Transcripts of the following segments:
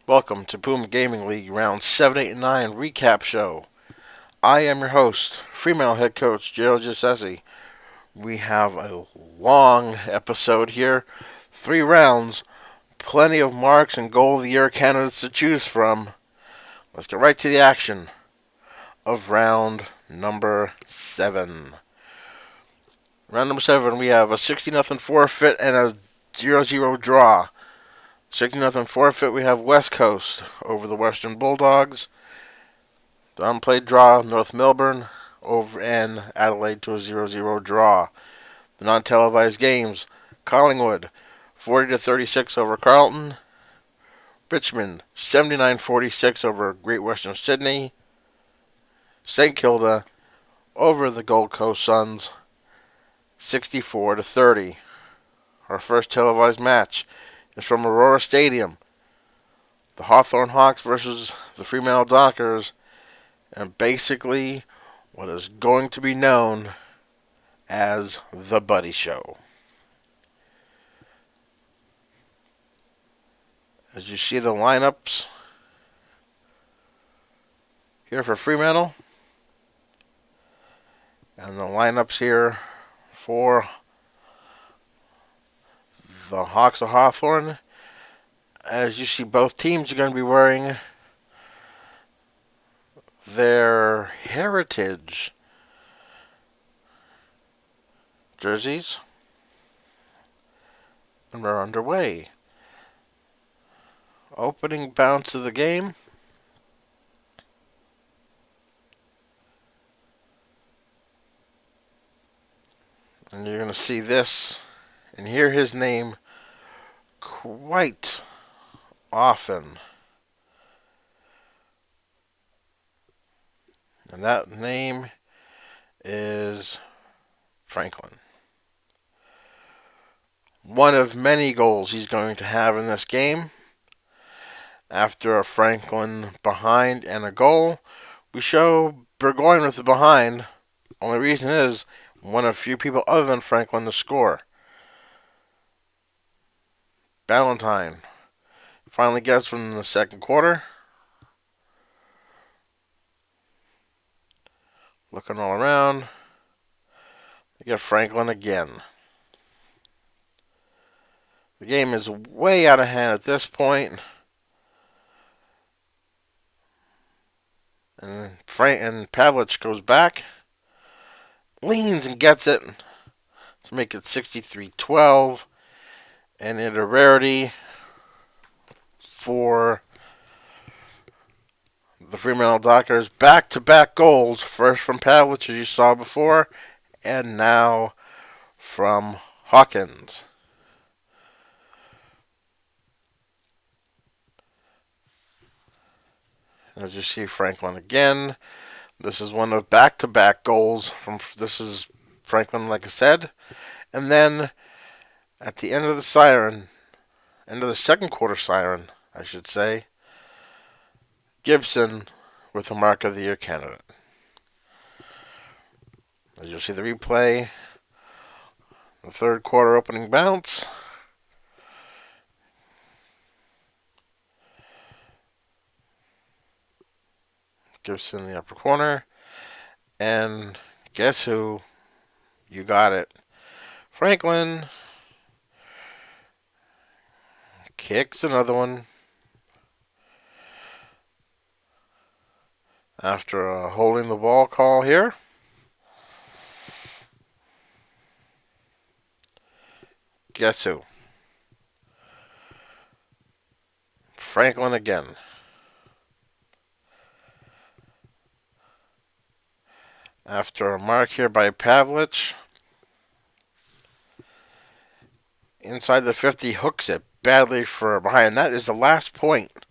Welcome to Boom Gaming League Round 7, 8, and 9 Recap Show. I am your host, Fremantle head coach Gerald Giussesi. We have a long episode here, 3 rounds, plenty of marks and goal of the year candidates to choose from. Let's get right to the action of round number 7. Round number 7, we have a 60-0 forfeit and a 0-0 draw. 60-0 forfeit, we have West Coast over the Western Bulldogs. The unplayed draw, North Melbourne over and Adelaide to a 0-0 draw. The non-televised games, Collingwood 40-36 over Carlton. Richmond 79-46 over Great Western Sydney. St Kilda over the Gold Coast Suns 64-30. Our first televised match is from Aurora Stadium. The Hawthorn Hawks versus the Fremantle Dockers, and basically what is going to be known as the Buddy Show. As you see the lineups here for Fremantle, and the lineups here for the Hawks of Hawthorn. As you see, both teams are going to be wearing their heritage jerseys, and we're underway. Opening bounce of the game. And you're going to see this and hear his name quite often. And that name is Franklin. One of many goals he's going to have in this game. After a Franklin behind and a goal, we show Burgoyne with the behind. Only reason is one of few people other than Franklin to score. Ballantyne finally gets from the second quarter. Looking all around. We get Franklin again. The game is way out of hand at this point. And Pavlich goes back. Leans and gets it to make it 63-12. And in a rarity for the Fremantle Dockers, back-to-back goals. First from Pavlich, as you saw before, and now from Hawkins. And as you see, Franklin again. This is one of back-to-back goals. This is Franklin, like I said. And then at the end of the siren, end of the second quarter siren, I should say, Gibson with the Mark of the Year candidate. As you'll see the replay, the third quarter opening bounce. Gibson in the upper corner. And guess who? You got it. Franklin kicks another one after a holding the ball call here. Guess who? Franklin again. After a mark here by Pavlich. Inside the 50, hooks it badly for behind. That is the last point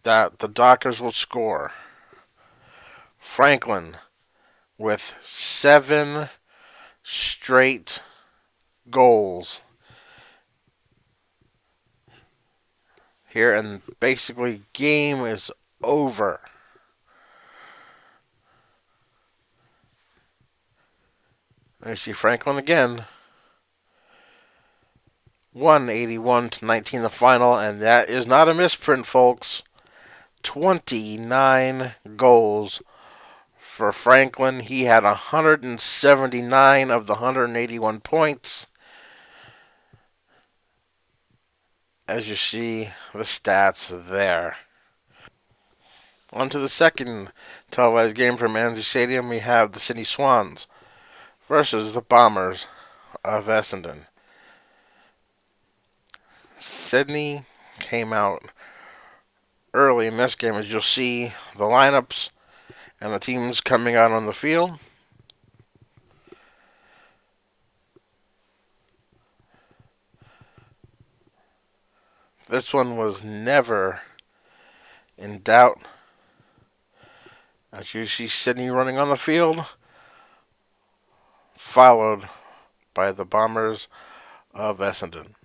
that the Dockers will score. Franklin with 7 straight goals here, and basically game is over. I see Franklin again. 181-19 the final, and that is not a misprint, folks. 29 goals for Franklin. He had 179 of the 181 points. As you see the stats there. On to the second televised game from Ansley Stadium. We have the Sydney Swans versus the Bombers of Essendon. Sydney came out early in this game, as you'll see the lineups and the teams coming out on the field. This one was never in doubt. As you see Sydney running on the field, followed by the Bombers of Essendon.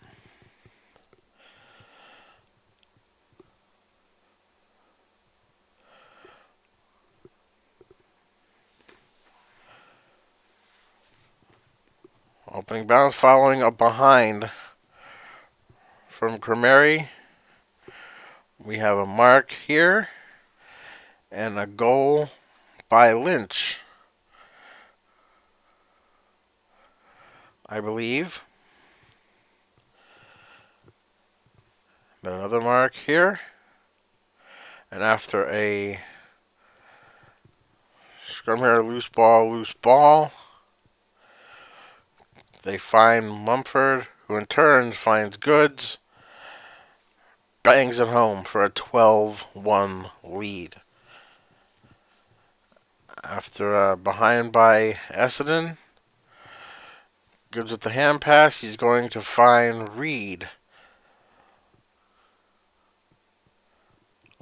Opening bounce following a behind from Cremeri. We have a mark here and a goal by Lynch, I believe. Then another mark here. And after a scrum here, loose ball, they find Mumford, who in turn finds Goods, bangs it home for a 12-1 lead. After a behind by Essendon, Goods with the hand pass, he's going to find Reed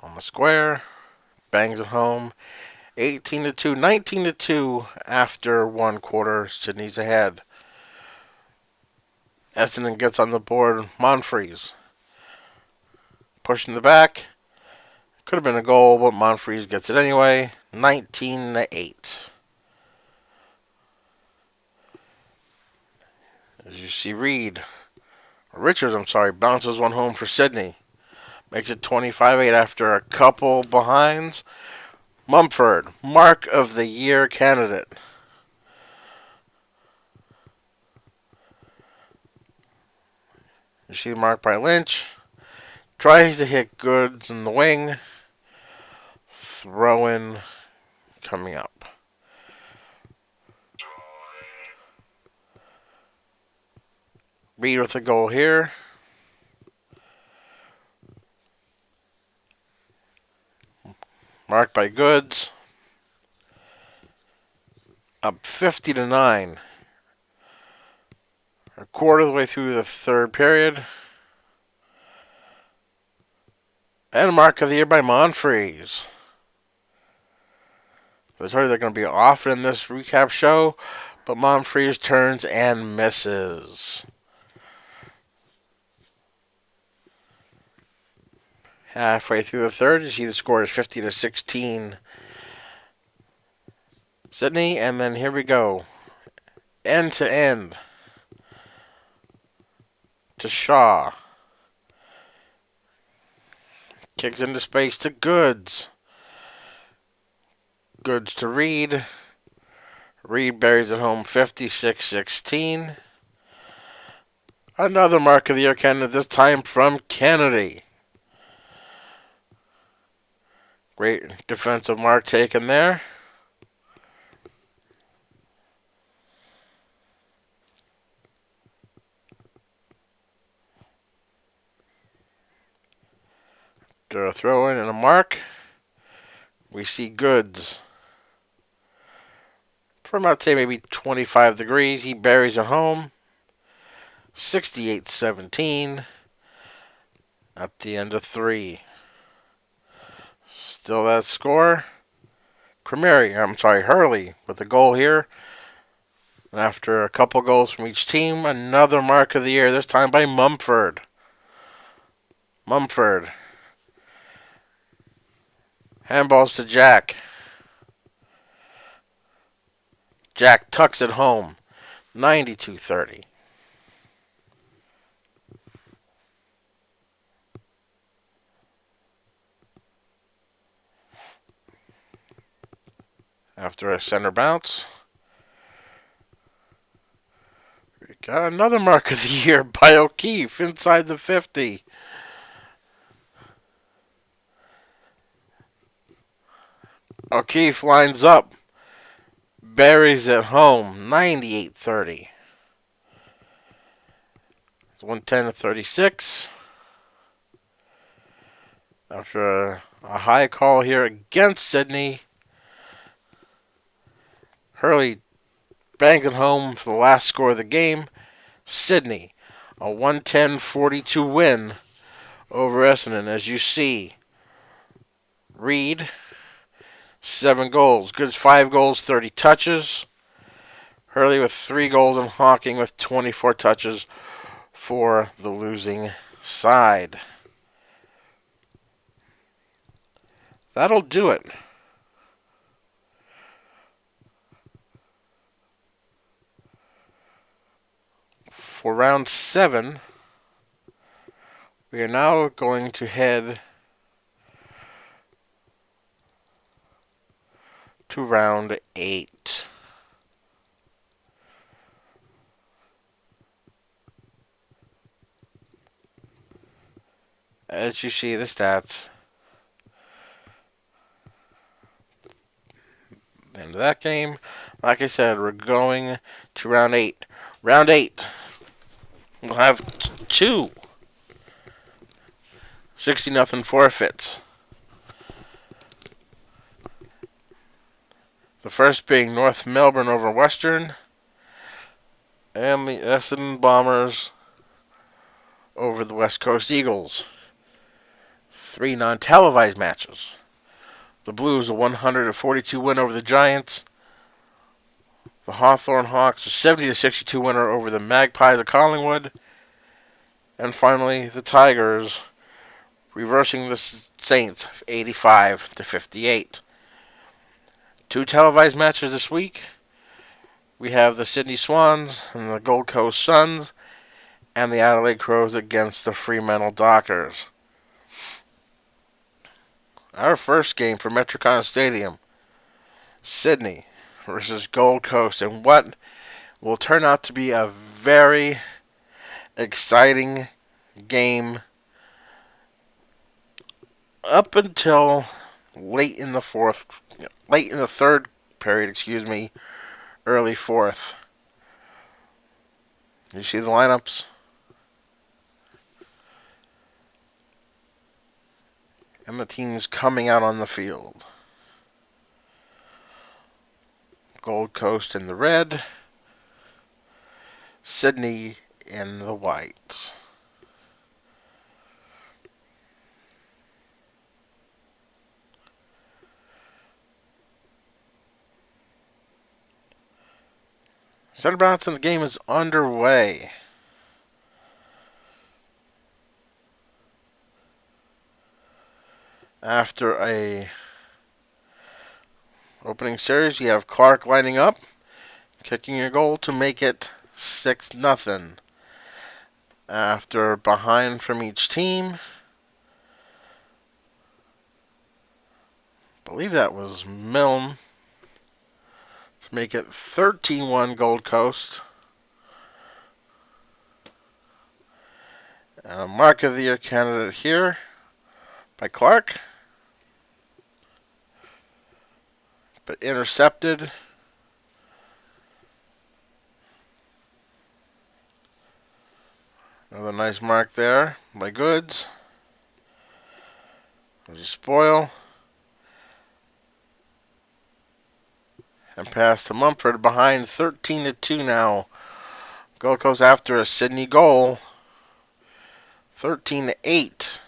on the square, bangs it home, 18-2, 19-2 after one quarter. Sydney's ahead. Essendon gets on the board. Monfries pushing the back. Could have been a goal, but Monfries gets it anyway. 19-8. As you see, Richards, bounces one home for Sydney. Makes it 25-8 after a couple behinds. Mumford, Mark of the Year candidate. You see the mark by Lynch. Tries to hit Goods in the wing. Throw-in coming up. Reed with a goal here. Marked by Goods. Up 50-9. A quarter of the way through the third period. And mark of the year by Monfries. I told you they're going to be often in this recap show, but Monfries turns and misses. Halfway through the third, you see the score is 50-16 Sydney, and then here we go. End to end. To Shaw. Kicks into space to Goods. Goods to Reed. Reed buries it home 56-16. Another mark of the year candidate, this time from Kennedy. Great defensive mark taken there. After a throw in and a mark, we see Goods. From I'd say maybe 25 degrees, he buries it home. 68-17 at the end of three. Still that score. Hurley with a goal here. And after a couple goals from each team, another mark of the year, this time by Mumford. Handballs to Jack. Jack tucks it home. 92-30. After a center bounce, we got another mark of the year by O'Keefe inside the 50. O'Keefe lines up, buries it home, 98-30. It's 110-36. After a high call here against Sydney, Hurley bangs it home for the last score of the game. Sydney, a 110-42 win over Essendon. As you see, Reed, 7 goals. Goods, 5 goals, 30 touches. Hurley with 3 goals and Hawking with 24 touches for the losing side. That'll do it. For round 7, we are now going to head to round 8. As you see the stats, end of that game. Like I said, we're going to round 8. Round 8, we'll have 2 60-0 forfeits. The first being North Melbourne over Western, and the Essendon Bombers over the West Coast Eagles. 3 non-televised matches. The Blues a 142 win over the Giants. The Hawthorn Hawks a 70-62 winner over the Magpies of Collingwood. And finally, the Tigers reversing the Saints 85-58. 2 televised matches this week. We have the Sydney Swans and the Gold Coast Suns, and the Adelaide Crows against the Fremantle Dockers. Our first game for Metricon Stadium, Sydney versus Gold Coast, and what will turn out to be a very exciting game up until late in the third period, early fourth. You see the lineups? And the teams coming out on the field. Gold Coast in the red, Sydney in the white. Center bounce in the game is underway. After a opening series, you have Clark lining up, kicking a goal to make it 6-0. After behind from each team, I believe that was Milne, to make it 13-1 Gold Coast. And a mark of the year candidate here by Clark, but intercepted. Another nice mark there by Goods. There's a spoil. And pass to Mumford, behind 13-2 now. Gold Coast after a Sydney goal. 13-8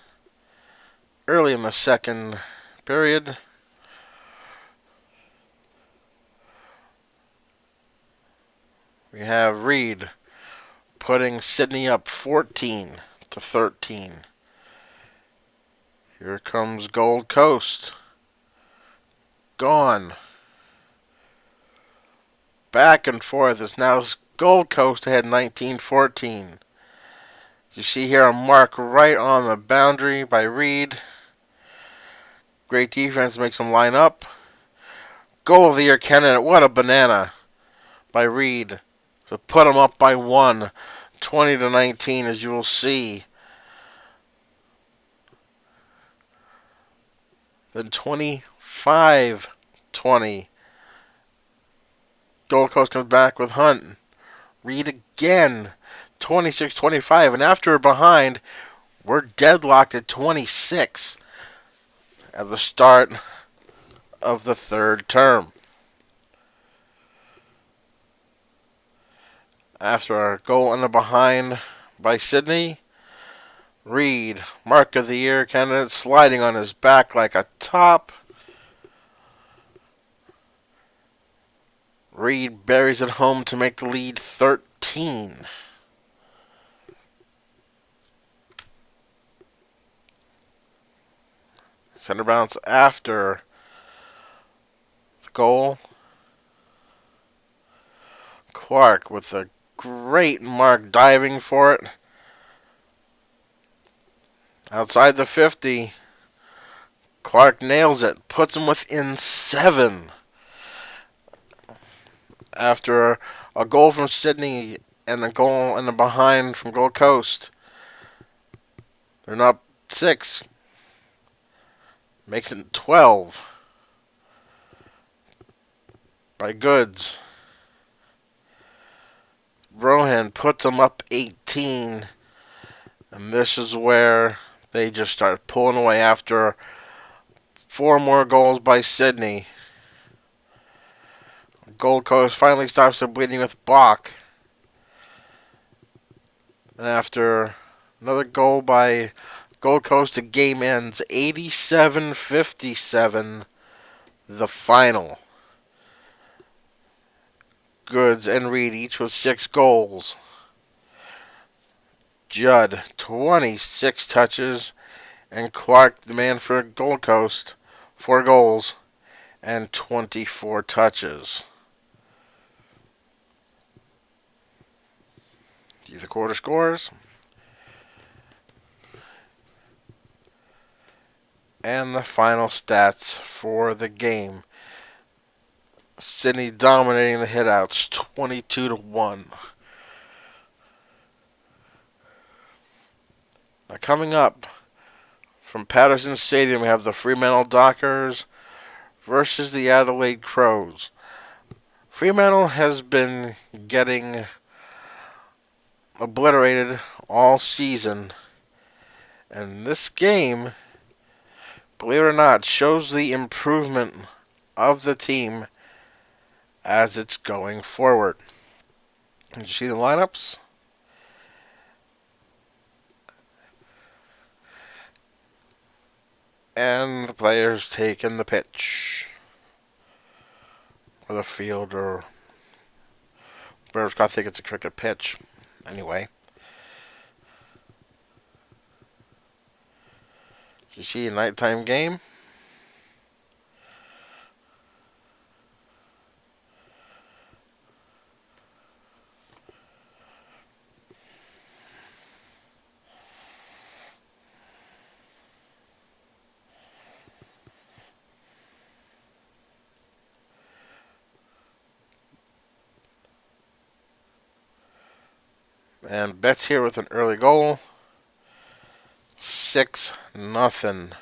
early in the second period. We have Reed putting Sydney up 14-13. Here comes Gold Coast. Gone. Back and forth. It's now Gold Coast ahead 19-14. You see here a mark right on the boundary by Reed. Great defense makes them line up. Goal of the year candidate. What a banana by Reed to put them up by one, 20-19, as you will see. Then 25-20. Gold Coast comes back with Hunt. Reed again, 26-25, and after a behind, we're deadlocked at 26 at the start of the third term. After a goal and a behind by Sydney, Reed, mark of the year candidate, sliding on his back like a top. Reed buries it home to make the lead 13. Center bounce after the goal. Clark with a great mark diving for it. Outside the 50. Clark nails it. Puts him within 7. After a goal from Sydney and a goal and a behind from Gold Coast. They're up 6. Makes it 12 by Goods. Rohan puts them up 18. And this is where they just start pulling away after 4 more goals by Sydney. Gold Coast finally stops the bleeding with Bach. And after another goal by Gold Coast, the game ends 87-57, the final. Goods and Reed each with 6 goals. Judd, 26 touches. And Clark, the man for Gold Coast, 4 goals and 24 touches. These are quarter scores. And the final stats for the game. Sydney dominating the hitouts, 22-1. Now coming up from Patterson Stadium, we have the Fremantle Dockers versus the Adelaide Crows. Fremantle has been getting obliterated all season, and this game, believe it or not, shows the improvement of the team as it's going forward. Did you see the lineups? And the players taking the pitch, or the field, or wherever. I think it's a cricket pitch. Anyway, did you see a nighttime game? And Betts here with an early goal. 6-0.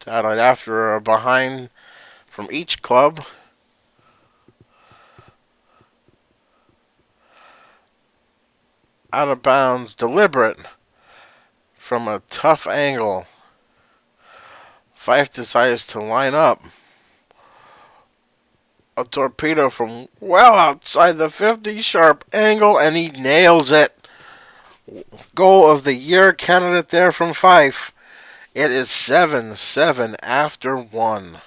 Adelaide after a behind from each club. Out of bounds, deliberate from a tough angle. Fife decides to line up a torpedo from well outside the 50, sharp angle, and he nails it. Goal of the year candidate there from Fife. It is 7-7 after 1.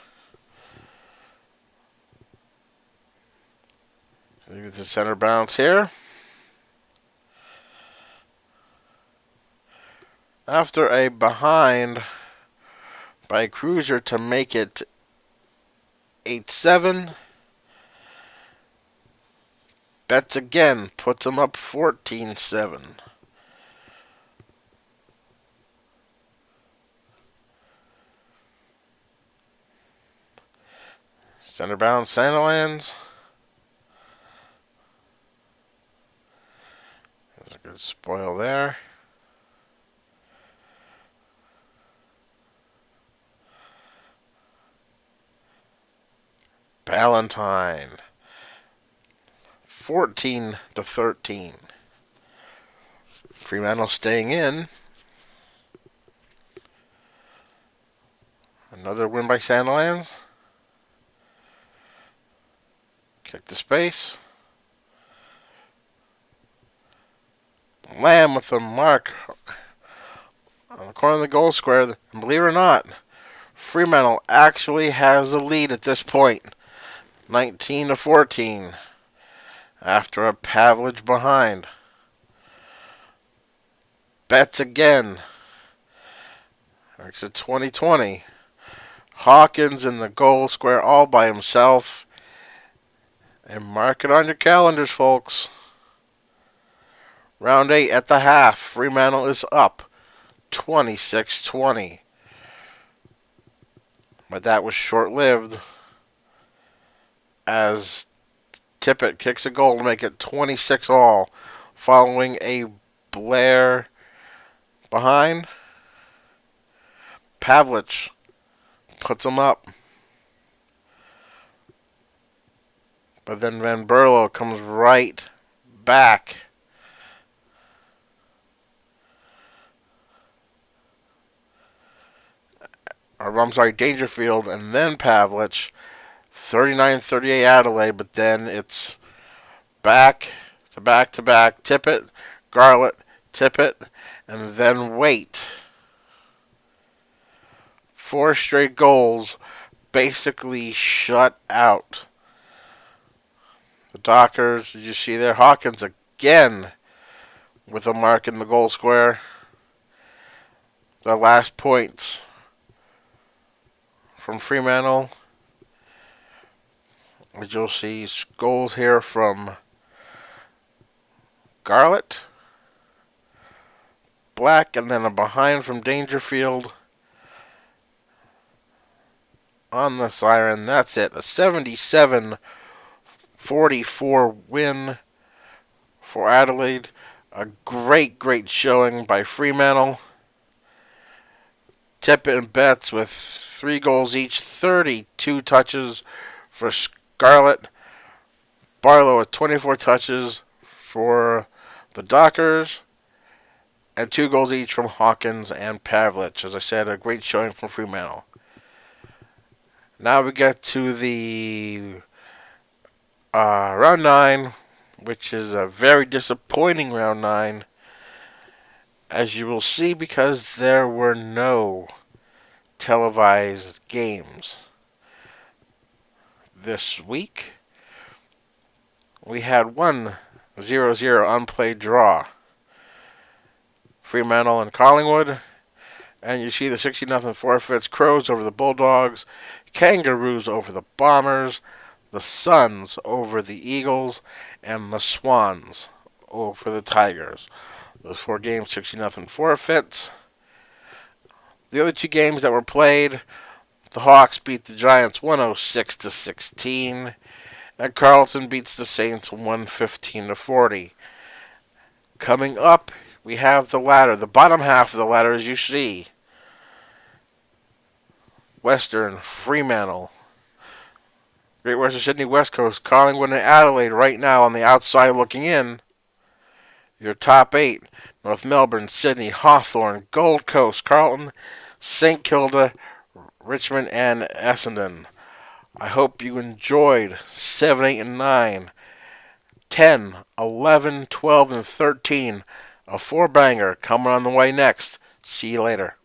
Leave the center bounce here. After a behind by Cruiser to make it 8-7. Betts again puts him up 14-7. Center bound Sandilands. There's a good spoil there. Valentine. 14-13. Fremantle staying in. Another win by Sandilands. Kick to space. Lamb with the mark on the corner of the goal square. And believe it or not, Fremantle actually has the lead at this point. 19-14. After a Pavlich behind. Betts again. Makes it 20-20. Hawkins in the goal square all by himself. And mark it on your calendars, folks. Round 8 at the half. Fremantle is up 26-20. But that was short-lived as Tippett kicks a goal to make it 26-all following a Blair behind. Pavlich puts him up. But then Van Berlo comes right back. I'm sorry, Dangerfield and then Pavlich. 39-38 Adelaide, but then it's back to back to back. Tippett, Garlett, Tippett, and then Waite. 4 straight goals basically shut out. The Dockers, did you see there? Hawkins again with a mark in the goal square. The last points from Fremantle. As you'll see, goals here from Garlett, Black, and then a behind from Dangerfield on the siren. That's it. A 77-44 win for Adelaide. A great showing by Fremantle. Tippett and Betts with 3 goals each, 32 touches for Scarlett. Barlow with 24 touches for the Dockers. And 2 goals each from Hawkins and Pavlich. As I said, a great showing from Fremantle. Now we get to the round 9, which is a very disappointing round 9, as you will see, because there were no televised games this week. We had one 0-0 unplayed draw. Fremantle and Collingwood. And you see the 60-0 forfeits. Crows over the Bulldogs. Kangaroos over the Bombers. The Suns over the Eagles. And the Swans over the Tigers. Those 4 games, 60-0 forfeits. The other 2 games that were played, the Hawks beat the Giants 106-16. And Carlton beats the Saints 115-40. Coming up, we have the ladder, the bottom half of the ladder, as you see. Western, Fremantle, Great Western Sydney, West Coast, Collingwood, and Adelaide right now on the outside looking in. Your top 8, North Melbourne, Sydney, Hawthorn, Gold Coast, Carlton, St. Kilda, Richmond, and Essendon. I hope you enjoyed 7, 8, and 9, 10, 11, 12, and 13. A 4-banger coming on the way next. See you later.